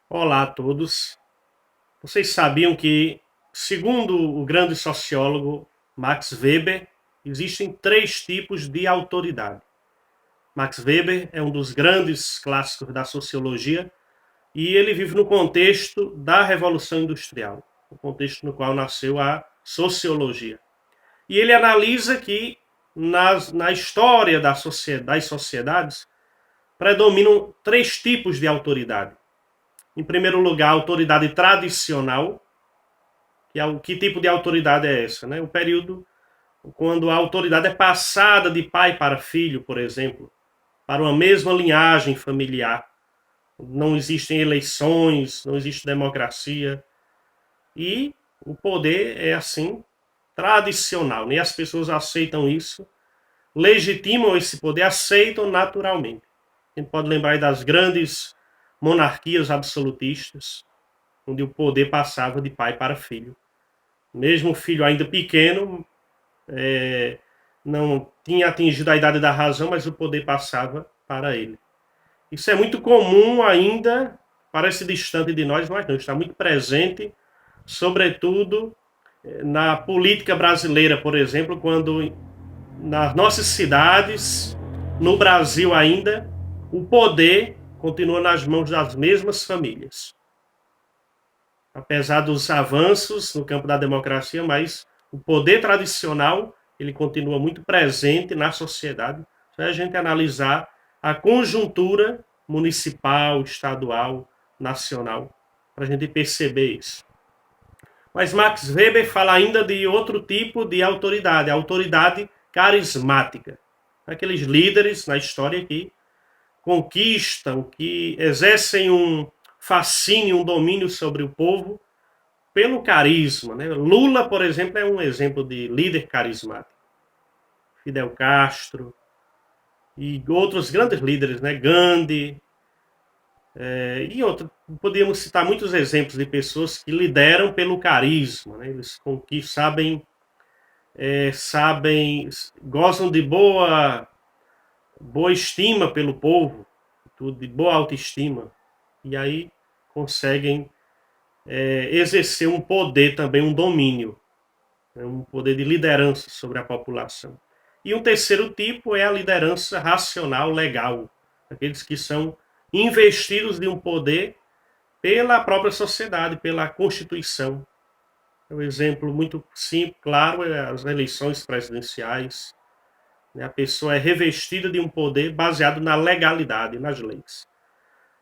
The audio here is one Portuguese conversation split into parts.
Olá a todos. Vocês sabiam que, segundo o grande sociólogo Max Weber, existem três tipos de autoridade. Max Weber é um dos grandes clássicos da sociologia e ele vive no contexto da Revolução Industrial, o contexto no qual nasceu a sociologia. E ele analisa que na história das sociedades predominam três tipos de autoridade. Em primeiro lugar, a autoridade tradicional, que tipo de autoridade é essa? Né? O período quando a autoridade é passada de pai para filho, por exemplo, para uma mesma linhagem familiar. Não existem eleições, não existe democracia. E o poder é assim, tradicional. Nem as pessoas aceitam isso, legitimam esse poder, aceitam naturalmente. A gente pode lembrar das grandes monarquias absolutistas, onde o poder passava de pai para filho. Mesmo o filho ainda pequeno, não tinha atingido a idade da razão, mas o poder passava para ele. Isso é muito comum ainda, parece distante de nós, mas não, está muito presente, sobretudo na política brasileira, por exemplo, quando nas nossas cidades, no Brasil ainda, o poder continua nas mãos das mesmas famílias. Apesar dos avanços no campo da democracia, mas o poder tradicional ele continua muito presente na sociedade. Se a gente analisar a conjuntura municipal, estadual, nacional, para a gente perceber isso. Mas Max Weber fala ainda de outro tipo de autoridade, a autoridade carismática. Aqueles líderes na história que conquistam, que exercem um fascínio, um domínio sobre o povo pelo carisma. Né? Lula, por exemplo, é um exemplo de líder carismático. Fidel Castro e outros grandes líderes, né? Gandhi, e outros. Podíamos citar muitos exemplos de pessoas que lideram pelo carisma. Né? Eles sabem, gozam de boa estima pelo povo, de boa autoestima. E aí conseguem exercer um poder também, um domínio, né, um poder de liderança sobre a população. E um terceiro tipo é a liderança racional, legal, aqueles que são investidos de um poder pela própria sociedade, pela Constituição. Um exemplo muito simples, claro, é as eleições presidenciais. Né, a pessoa é revestida de um poder baseado na legalidade, nas leis.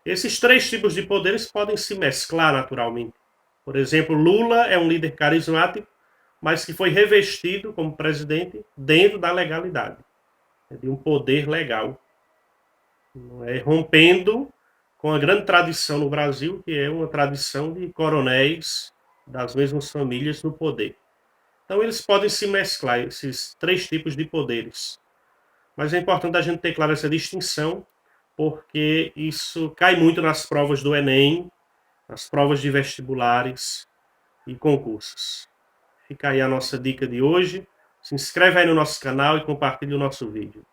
Esses três tipos de poderes podem se mesclar naturalmente. Por exemplo, Lula é um líder carismático, mas que foi revestido como presidente dentro da legalidade, de um poder legal, rompendo com a grande tradição no Brasil, que é uma tradição de coronéis das mesmas famílias no poder. Então eles podem se mesclar, esses três tipos de poderes. Mas é importante a gente ter claro essa distinção, porque isso cai muito nas provas do Enem, nas provas de vestibulares e concursos. Fica aí a nossa dica de hoje. Se inscreve aí no nosso canal e compartilhe o nosso vídeo.